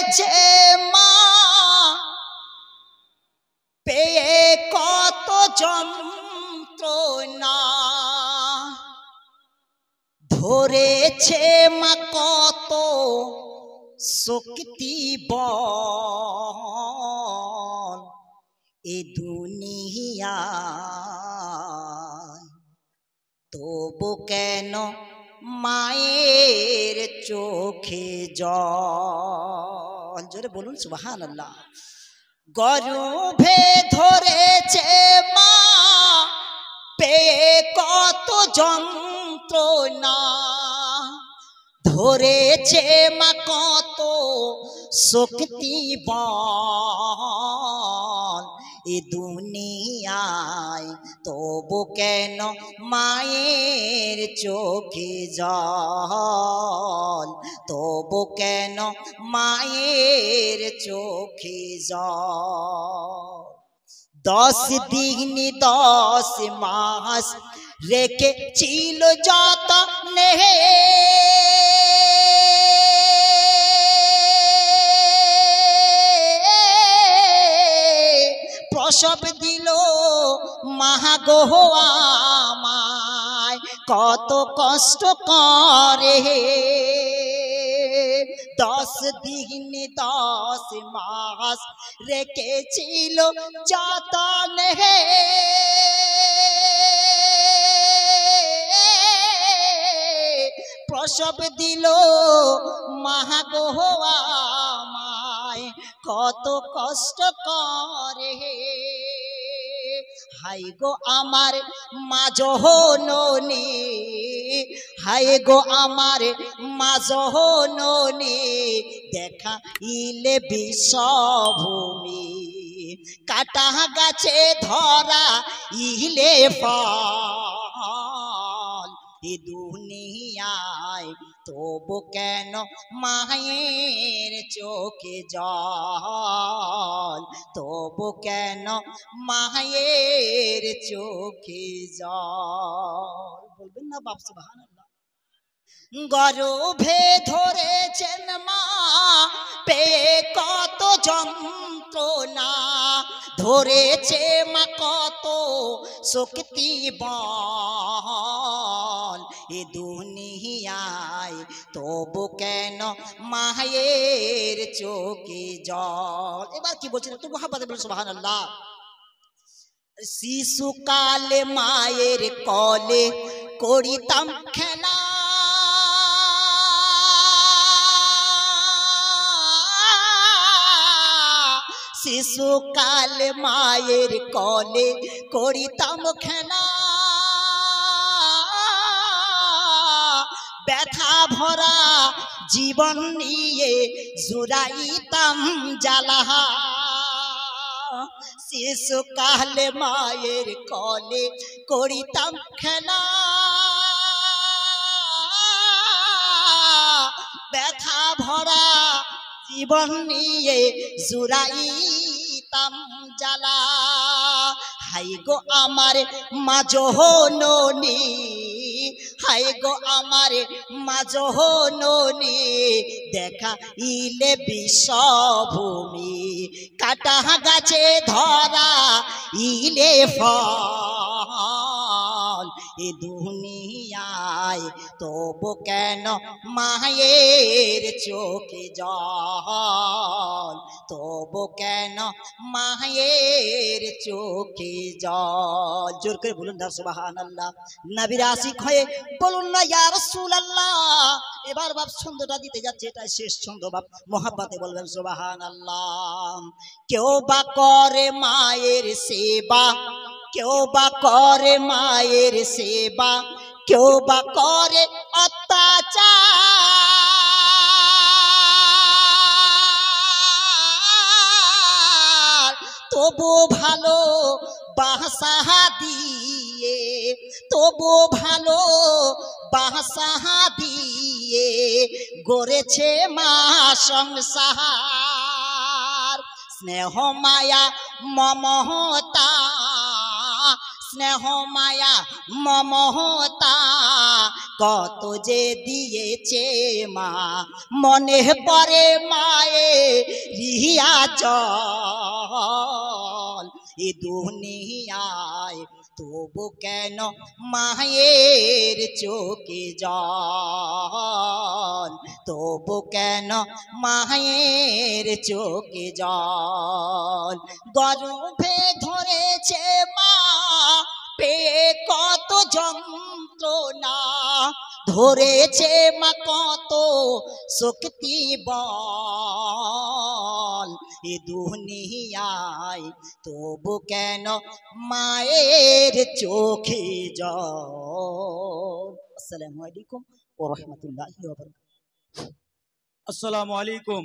ধরেছে মা পেয়ে কত যন্ত্রণা, ধরেছে মা কত শক্তি বল এ দুনিয়ায়, তবু কেন মায়ের চোখে জল? জোরে বলুন সুবহানাল্লাহ। গর্ভে ধরেছে মা পেয়ে কত যন্ত্রণা, ধরেছে মা কত শক্তি বল এ দুনিয়ায়, তবু কেন মায়ের চোখে জল? তবু কেন মায়ের চোখে জল? 10 দিন 10 মাস রেখেছিল যতনে, প্রসব দিল মা গো আমায় কত কষ্ট করে। 10 দিন 10 মাস রেখেছিল যতনে, প্রসব দিল মা গো আমায় কত কষ্ট করে। হাই গো আমার মা জননী, হাই গো আমার মা জননী, দেখা ইলে বিষভূমি, কাটা গাছে ধরা ইলে ফল এ দুনিয়ায়, তবু কেন মায়ের চোখে জল? তবু কেন মায়ের চোখে জল? বলবেন না বাপ সুবহানাল্লাহ। গর্ভে ধরেছেন মা পেয়ে কত যন্ত্রণা, ধরেছে মা কত শক্তি বল এ দুনিয়ায়, তবু কেন মায়ের চোখে জল? এবার কি বলছেন একটু মহব্বতে বলুন সুবহানাল্লাহ। শিশুকালে মায়ের কোলে করিতাম খেলা, শিশুকাল মায়ের কোলে করিতাম খেলা, ব্যথা ভরা জীবন নিয়ে জুড়াইতাম জ্বালা। শিশুকাল মায়ের কোলে করিতাম খেলা, ব্যথা ভরা জীবন নিয়ে জুড়াইতাম জ্বালা। হাই গো আমার মা জননী, হাই গো আমার মা জননী, দেখা ইলে বিষভূমি, কাটা গাছে ধরা ইলে ফল এ দুনিয়ায়, তবু কেন মায়ের চোখে জল? তবু কেন মায়ের চোখে জল? জোর করে বলুন না সুবহানাল্লাহ। নবীর আশিক হয়ে বলুন না ইয়া রাসূলুল্লাহ। এবার বাপ ছন্দটা দিতে যাচ্ছে, এটা শেষ ছন্দ বাপ, মহব্বতে বলবেন সুবহানাল্লাহ। কেউ বা করে মায়ের সেবা, কেউ বা করে মায়ের সেবা, কেউ বা করে অত্যাচার, তবু ভালো বাসা দিয়ে, তবু ভালো বাসা দিয়ে গড়েছে মা সংসার। স্নেহ মায়া মমতা, স্নেহ মায়া মমতা কত যে দিয়েছে মা, মনে পড়ে মায়ে রিয়া চল এ দুনিয়ায়, তবু কেন মায়ের চোখে জল, তবু কেন মায়ের চোখে জল। গর্ভে ধরেছে মা পেয়ে কত যন্ত্রণা, ধরেছে মা কত শক্তি বল এ দুনিয়ায়, তবু কেন মায়ের চোখে জল। আসসালামু আলাইকুম ওয়া রাহমাতুল্লাহি ওয়া বারাকাতুহু। আসসালামু আলাইকুম।